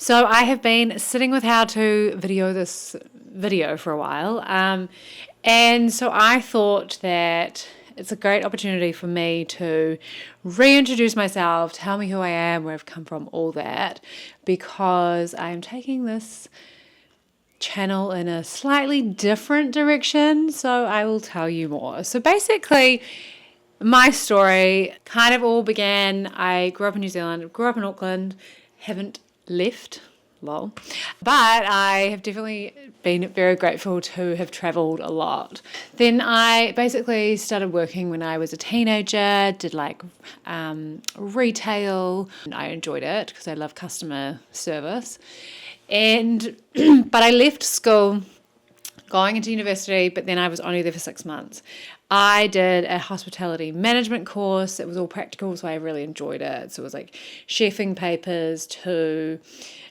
So I have been sitting with how to video this video for a while, and so I thought that it's a great opportunity for me to reintroduce myself, tell me who I am, where I've come from, all that, because I'm taking this channel in a slightly different direction, so I will tell you more. So basically, my story kind of all began, I grew up in New Zealand, grew up in Auckland, haven't left, lol. But I have definitely been very grateful to have travelled a lot. Then I basically started working when I was a teenager, did like retail. I enjoyed it because I love customer service. And but I left school going into university, but then I was only there for 6 months. I did a hospitality management course. It was all practical, so I really enjoyed it. So it was like chefing papers to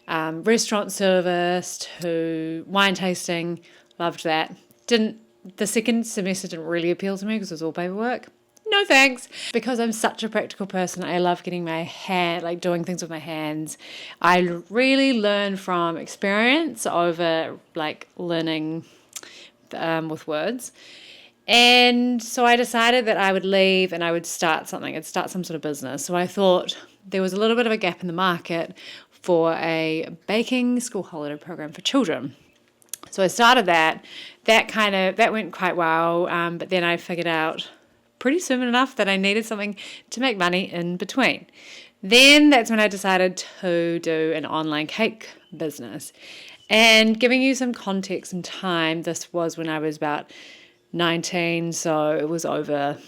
restaurant service to wine tasting. Loved that. The second semester didn't really appeal to me because it was all paperwork. No thanks. Because I'm such a practical person, I love getting doing things with my hands. I really learn from experience over like learning with words. And so I decided that I would leave and I would start something. I'd start some sort of business. So I thought there was a little bit of a gap in the market for a baking school holiday program for children. So I started that. That went quite well. But then I figured out pretty soon enough that I needed something to make money in between. Then that's when I decided to do an online cake business. And giving you some context and time, this was when I was about 19, so it was over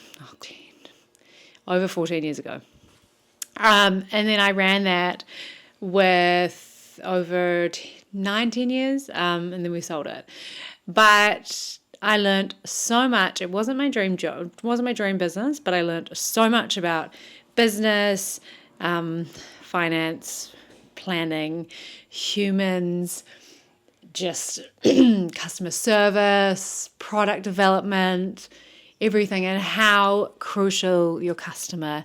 14 years ago. And then I ran that with over 19 years, and then we sold it. But I learned so much. It wasn't my dream job, it wasn't my dream business, but I learned so much about business, finance, planning, humans, just customer service, product development, everything, and how crucial your customer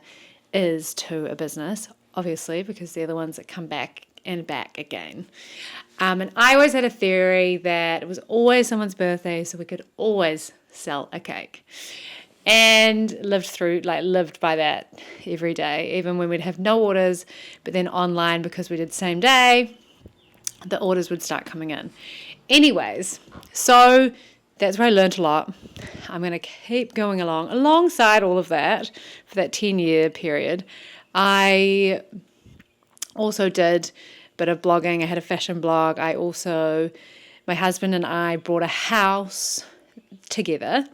is to a business, obviously, because they're the ones that come back and back again. And I always had a theory that it was always someone's birthday, so we could always sell a cake. And lived by that every day, even when we'd have no orders, but then online, because we did same day, the orders would start coming in. Anyways, so that's where I learned a lot. I'm going to keep going alongside all of that for that 10-year period. I also did a bit of blogging. I had a fashion blog. My husband and I bought a house together,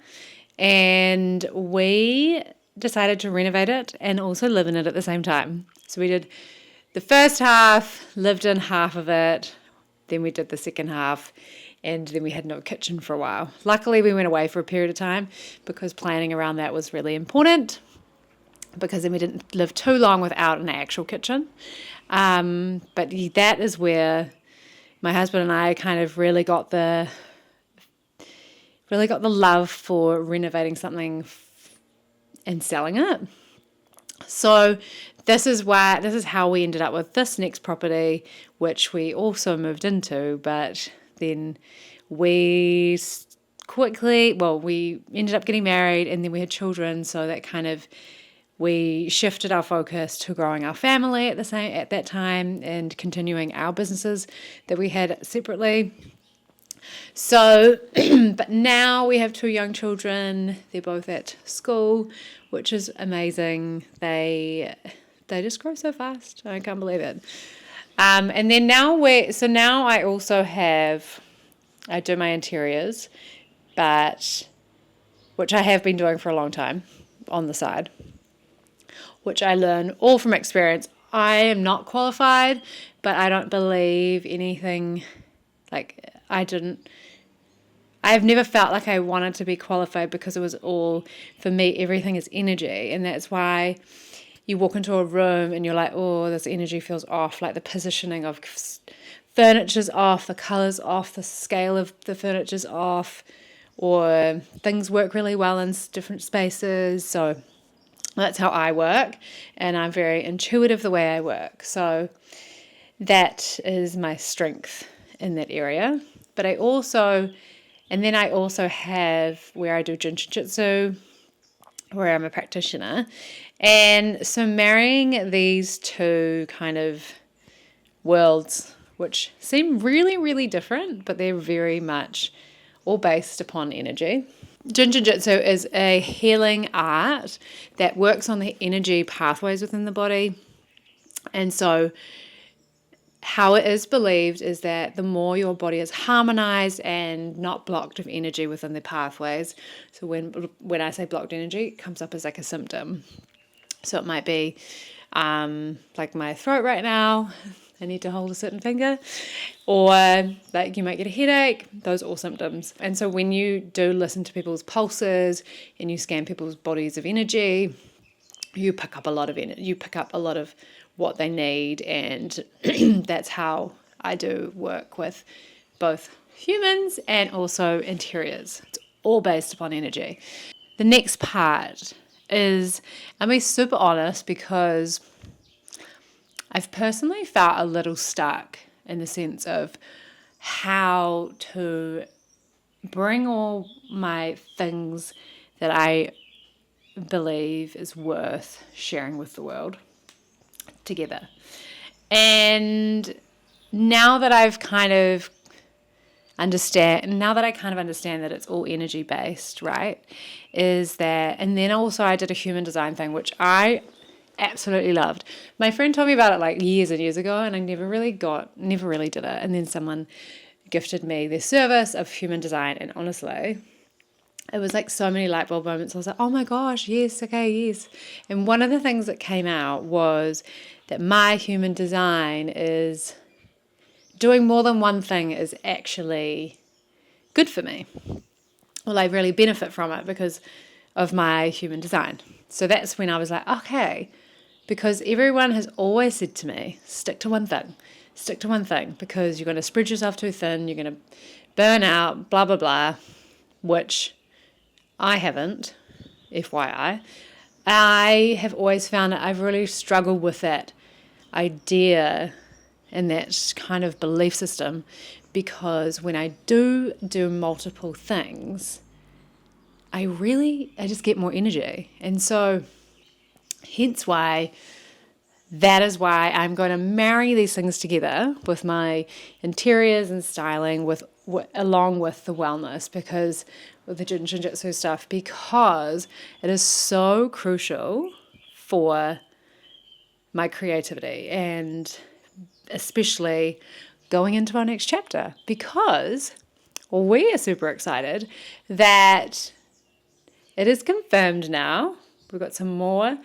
and we decided to renovate it and also live in it at the same time. So we did the first half, lived in half of it, then we did the second half, and then we had no kitchen for a while. Luckily, we went away for a period of time because planning around that was really important, because then we didn't live too long without an actual kitchen. But that is where my husband and I kind of really got the love for renovating something and selling it. So this is how we ended up with this next property, which we also moved into, but then we ended up getting married, and then we had children, so that kind of, we shifted our focus to growing our family at that time and continuing our businesses that we had separately. So, but now we have 2 young children. They're both at school, which is amazing. They just grow so fast. I can't believe it. And then now I do my interiors, which I have been doing for a long time on the side, which I learn all from experience. I am not qualified, but I don't believe anything, I've never felt like I wanted to be qualified, because it was all, for me, everything is energy. And that's why you walk into a room and you're like, oh, this energy feels off, like the positioning of furniture's off, the colour's off, the scale of the furniture's off, or things work really well in different spaces. So that's how I work, and I'm very intuitive the way I work. So that is my strength in that area. But I also have where I do Jin Shin Jyutsu, where I'm a practitioner. And so marrying these two kind of worlds, which seem really, really different, but they're very much all based upon energy. Jin Shin Jyutsu is a healing art that works on the energy pathways within the body. And so how it is believed is that the more your body is harmonized and not blocked of energy within the pathways. So when I say blocked energy, it comes up as like a symptom. So it might be like my throat right now. I need to hold a certain finger, or like you might get a headache. Those are all symptoms. And so when you do listen to people's pulses and you scan people's bodies of energy, you pick up a lot of you pick up a lot of what they need, and that's how I do work with both humans and also interiors. It's all based upon energy. The next part is, I'm being super honest, because I've personally felt a little stuck in the sense of how to bring all my things that I believe is worth sharing with the world together. And now that I kind of understand that it's all energy based, right, is that, and then also I did a human design thing, which I absolutely loved. My friend told me about it like years and years ago, and I never really did it. And then someone gifted me their service of human design, and honestly, it was like so many light bulb moments. I was like, oh my gosh, yes, okay, yes. And one of the things that came out was that my human design is doing more than one thing is actually good for me. Well, I really benefit from it because of my human design. So that's when I was like, okay, because everyone has always said to me, stick to one thing, because you're going to spread yourself too thin, you're going to burn out, blah, blah, blah, which I haven't, FYI. I have always found that I've really struggled with that idea and that kind of belief system, because when I do multiple things, I just get more energy. And so that is why I'm going to marry these things together with my interiors and styling along with the wellness, because with the Jin Shin Jyutsu stuff, because it is so crucial for my creativity, and especially going into our next chapter, because we are super excited that it is confirmed now. We've got some more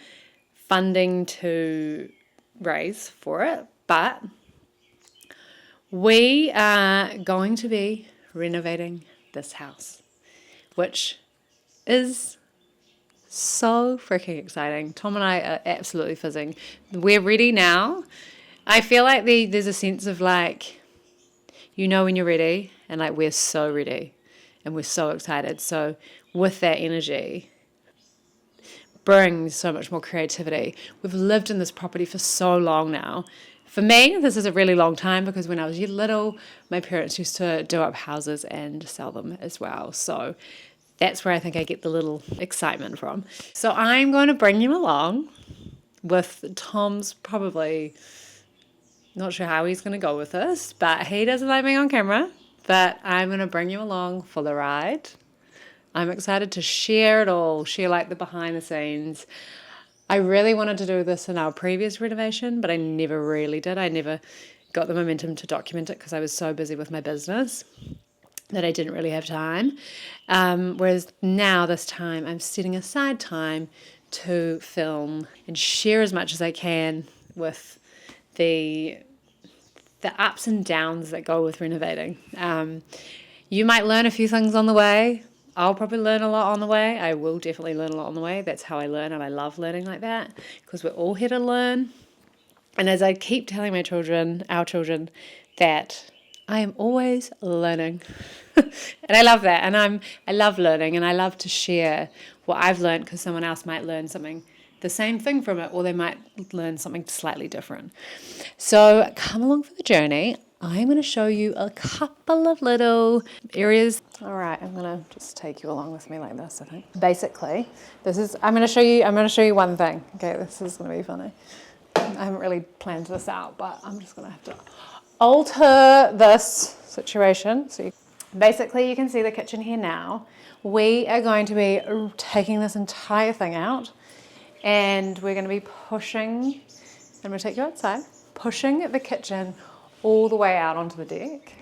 funding to raise for it, but we are going to be renovating this house, which is so freaking exciting. Tom and I are absolutely fizzing. We're ready now. I feel like there's a sense of like, when you're ready, and like we're so ready and we're so excited. So with that energy brings so much more creativity. We've lived in this property for so long now. For me, this is a really long time, because when I was little, my parents used to do up houses and sell them as well. So that's where I think I get the little excitement from. So I'm going to bring you along with Tom's probably not sure how he's going to go with this, but he doesn't like being on camera. But I'm going to bring you along for the ride. I'm excited to share it all, share like the behind the scenes. I really wanted to do this in our previous renovation, but I never really did. I never got the momentum to document it because I was so busy with my business that I didn't really have time. Whereas now, this time, I'm setting aside time to film and share as much as I can with the ups and downs that go with renovating. You might learn a few things on the way. I'll probably learn a lot on the way. I will definitely learn a lot on the way. That's how I learn, and I love learning like that, because we're all here to learn. And as I keep telling our children, that I am always learning. And I love that. And I love learning, and I love to share what I've learned, because someone else might learn something the same thing from it, or they might learn something slightly different. So come along for the journey. I'm going to show you a couple of little areas. All right, I'm going to just take you along with me like this, I think. Basically, I'm going to show you one thing. Okay, this is going to be funny. I haven't really planned this out, but I'm just going to have to alter this situation. So basically, you can see the kitchen here now. We are going to be taking this entire thing out, and we're going to be pushing, I'm going to take you outside, pushing the kitchen all the way out onto the deck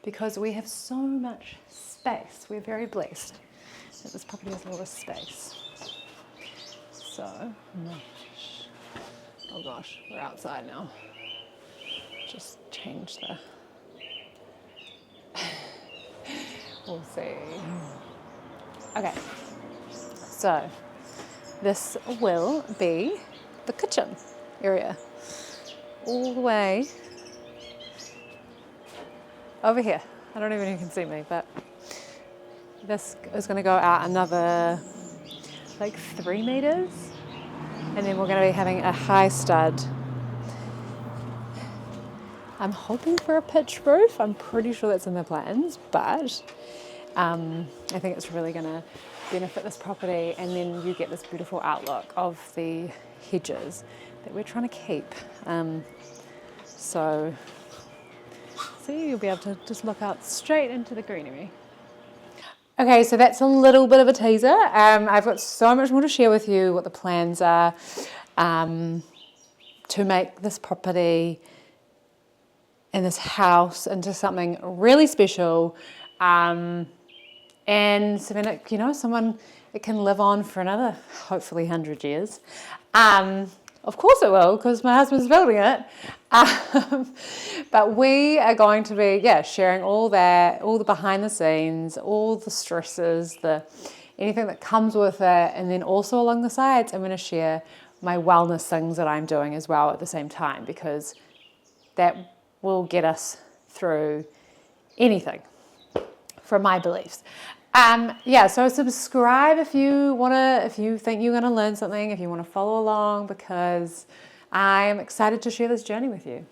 because we have so much space. We're very blessed that this property has a lot of space. So, oh gosh, we're outside now. Just change the, we'll see. Okay, so this will be the kitchen area all the way over here. I don't even know if you can see me, but this is going to go out another like 3 meters, and then we're going to be having a high stud. I'm hoping for a pitch roof. I'm pretty sure that's in the plans, but I think it's really going to benefit this property, and then you get this beautiful outlook of the hedges that we're trying to keep. So see, you'll be able to just look out straight into the greenery. Okay, so that's a little bit of a teaser. I've got so much more to share with you, what the plans are to make this property and this house into something really special, and something that, you know, someone it can live on for another, hopefully, 100 years. Of course it will, because my husband's building it. But we are going to be, sharing all that, all the behind the scenes, all the stresses, anything that comes with it. And then also along the sides, I'm going to share my wellness things that I'm doing as well at the same time, because that will get us through anything from my beliefs. So subscribe if you think you're going to learn something, if you want to follow along, because I'm excited to share this journey with you.